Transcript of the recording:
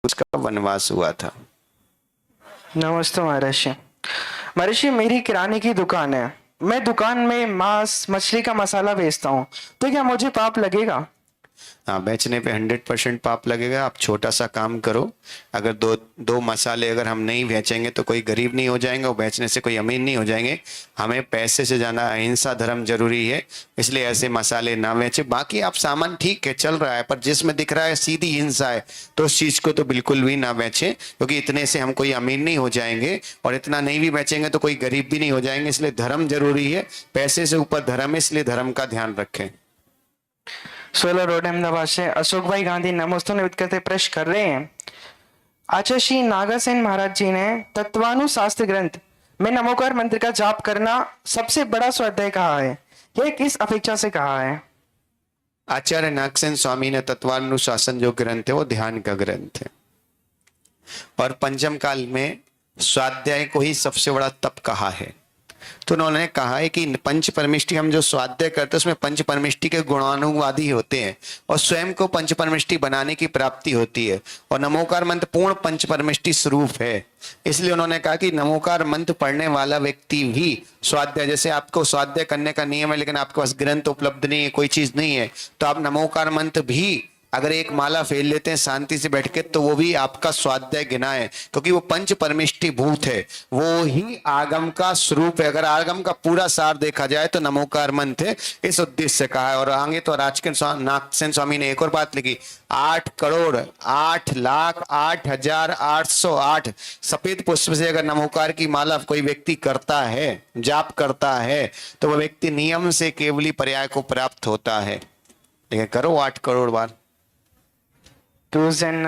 उसका वनवास हुआ था। नमस्ते महर्षि। महर्षि, मेरी किराने की दुकान है। मैं दुकान में मांस मछली का मसाला बेचता हूँ, तो क्या मुझे पाप लगेगा? हाँ, बेचने पे 100% पाप लगेगा। आप छोटा सा काम करो। अगर दो दो मसाले अगर हम नहीं बेचेंगे तो कोई गरीब नहीं हो जाएंगे और बेचने से कोई अमीर नहीं हो जाएंगे। हमें पैसे से जाना अहिंसा धर्म जरूरी है, इसलिए ऐसे मसाले ना बेचे। बाकी आप सामान ठीक है चल रहा है, पर जिसमें दिख रहा है सीधी हिंसा है तो उस चीज को तो बिल्कुल भी ना बेचें, क्योंकि इतने से हम कोई अमीर नहीं हो जाएंगे और इतना नहीं भी बेचेंगे तो कोई गरीब भी नहीं हो जाएंगे। इसलिए धर्म जरूरी है, पैसे से ऊपर धर्म है, इसलिए धर्म का ध्यान रखें। 16 रोड अहमदाबाद से अशोक भाई गांधी नमोस्तुल्य निवेदित करते प्रश्न कर रहे हैं। आचार्य श्री नागासेन महाराज जी ने तत्वानुशास्त्र ग्रंथ में नमोकार मंत्र का जाप करना सबसे बड़ा स्वाध्याय कहा है। यह किस अपेक्षा से कहा है? आचार्य नागसेन स्वामी ने तत्वानुशासन जो ग्रंथ है वो ध्यान का ग्रंथ है, और पंचम काल में स्वाध्याय को ही सबसे बड़ा तप कहा है। तो उन्होंने कहा है कि पंच परमिष्टि हम जो स्वाध्याय करते हैं उसमें पंच परमिष्टि के गुणानुवादी होते हैं और स्वयं को पंच परमिष्टि बनाने की प्राप्ति होती है, और नमोकार मंत्र पूर्ण पंच परमिष्टि स्वरूप है। इसलिए उन्होंने कहा कि नमोकार मंत्र पढ़ने वाला व्यक्ति भी स्वाध्याय, जैसे आपको स्वाध्याय करने का नियम है लेकिन आपके पास ग्रंथ उपलब्ध नहीं है, कोई चीज नहीं है, तो आप नमोकार मंत्र भी अगर एक माला फेर लेते हैं शांति से बैठ के तो वो भी आपका स्वाध्याय गिना है, क्योंकि वो पंच परमिष्टि भूत है, वो ही आगम का स्वरूप है। अगर आगम का पूरा सार देखा जाए तो नमोकार मंत्र है, इस उद्देश्य से कहा है। और आगे तो नागसेन स्वामी ने एक और बात लिखी, 8 करोड़ 8 लाख 8,808 सफेद पुष्प से अगर नमोकार की माला कोई व्यक्ति करता है, जाप करता है, तो वह व्यक्ति नियम से केवली पर्याय को प्राप्त होता है। लेकिन करो 8 करोड़ बार। Do's and